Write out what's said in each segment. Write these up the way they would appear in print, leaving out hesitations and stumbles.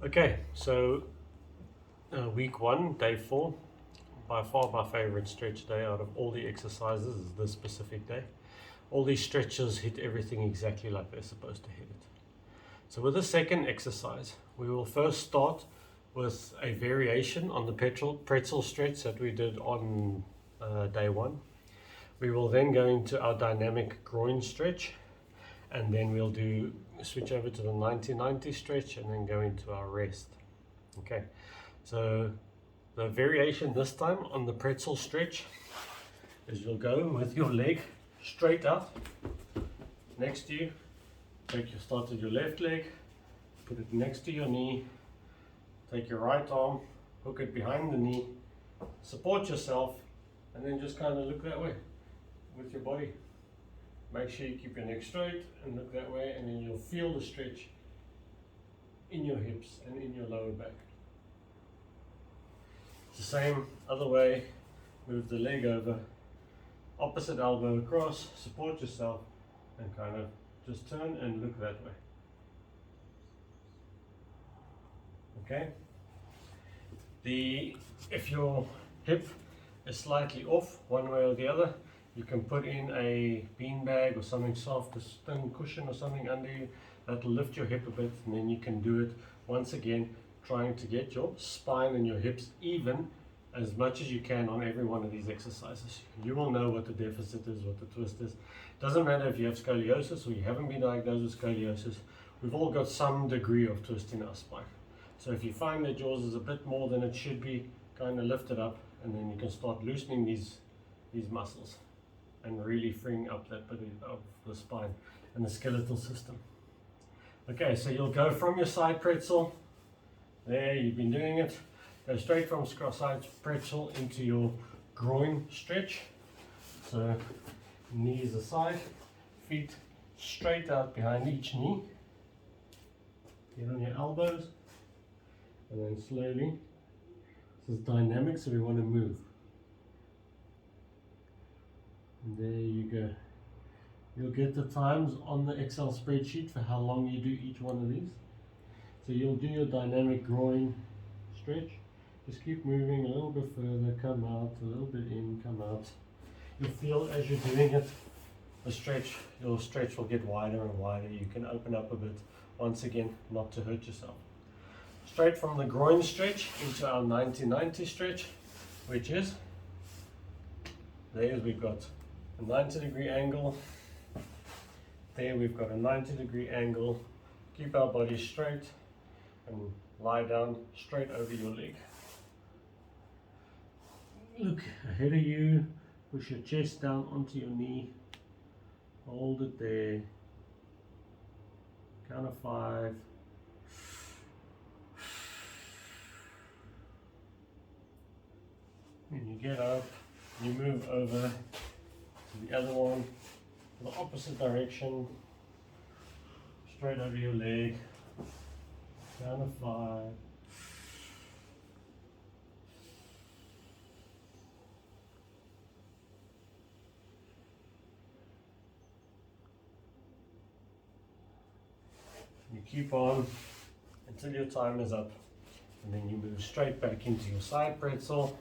Okay, so week 1, day 4, by far my favorite stretch day out of all the exercises is this specific day. All these stretches hit everything exactly like they're supposed to hit it. So with the second exercise, we will first start with a variation on the pretzel stretch that we did on day 1. We will then go into our dynamic groin stretch, and then we'll switch over to the 90-90 stretch and then go into our rest. Okay, so the variation this time on the pretzel stretch is you'll go with your leg straight out next to you. Start with your left leg, put it next to your knee, take your right arm, hook it behind the knee, support yourself, and then just kind of look that way with your body. Make sure you keep your neck straight and look that way, and then you'll feel the stretch in your hips and in your lower back. It's the same other way. Move the leg over, opposite elbow across, support yourself, and kind of just turn and look that way. Okay? If your hip is slightly off one way or the other, you can put in a bean bag or something soft, a thin cushion or something under you. That'll lift your hip a bit, and then you can do it once again, trying to get your spine and your hips even as much as you can on every one of these exercises. You will know what the deficit is, what the twist is. Doesn't matter if you have scoliosis or you haven't been diagnosed with scoliosis, we've all got some degree of twist in our spine. So if you find that yours is a bit more than it should be, kind of lift it up, and then you can start loosening these muscles and really freeing up that bit of the spine and the skeletal system. Okay, so you'll go from your side pretzel, there you've been doing it, go straight from side pretzel into your groin stretch. So knees aside, feet straight out behind each knee, get on your elbows, and then slowly, this is dynamic, so we want to move. And there you go. You'll get the times on the Excel spreadsheet for how long you do each one of these. So you'll do your dynamic groin stretch. Just keep moving a little bit further, come out, a little bit in, come out. You'll feel as you're doing it, your stretch will get wider and wider. You can open up a bit, once again, not to hurt yourself. Straight from the groin stretch into our 90-90 stretch, which is, there we've got a 90-degree angle, there we've got a 90-degree angle. Keep our body straight and lie down straight over your leg. Look ahead of you, push your chest down onto your knee, hold it there, count of 5. When you get up, you move over to the other one, the opposite direction, straight over your leg, count of 5. You keep on until your time is up, and then you move straight back into your side pretzel,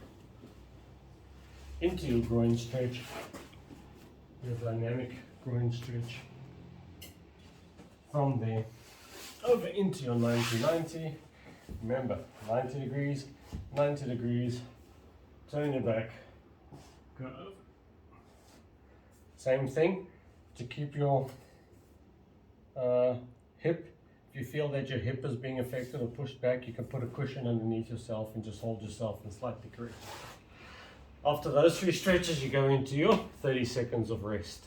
into your groin stretch, your dynamic groin stretch. From there, over into your 90-90. Remember, 90 degrees, 90 degrees, turn your back, go over. Same thing, to keep your hip. If you feel that your hip is being affected or pushed back, you can put a cushion underneath yourself and just hold yourself and slightly correct. After those 3 stretches, you go into your 30 seconds of rest.